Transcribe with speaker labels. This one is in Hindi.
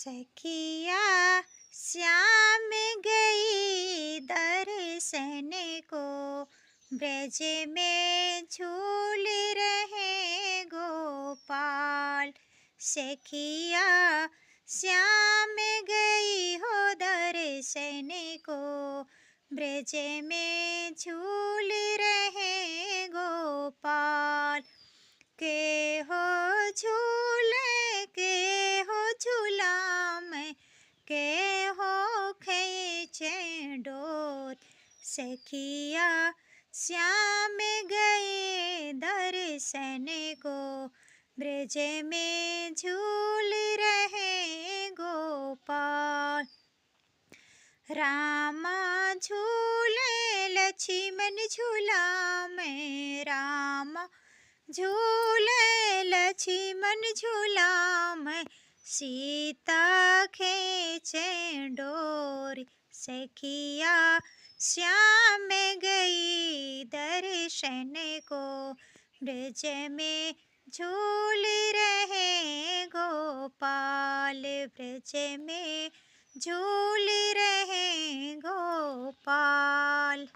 Speaker 1: सखिया श्याम गई दर्शन को, ब्रज में झूल रहे गोपाल। सखिया श्याम गई हो दर्शन को, ब्रज में झूल रहे गोपाल। के हो झूले के हो झूला में, के हो खींचे डोर। सखिया श्याम गए दर्शन को, ब्रज में झूल रहे गोपाल। रामा झूले लक्ष्मण झूला में, रामा झूले लक्ष्मण झूला में, सीता खींचे डोर। सखिया श्याम गई दर्शन को, ब्रज में झूल रहे गोपाल। ब्रज में झूल रहे गोपाल।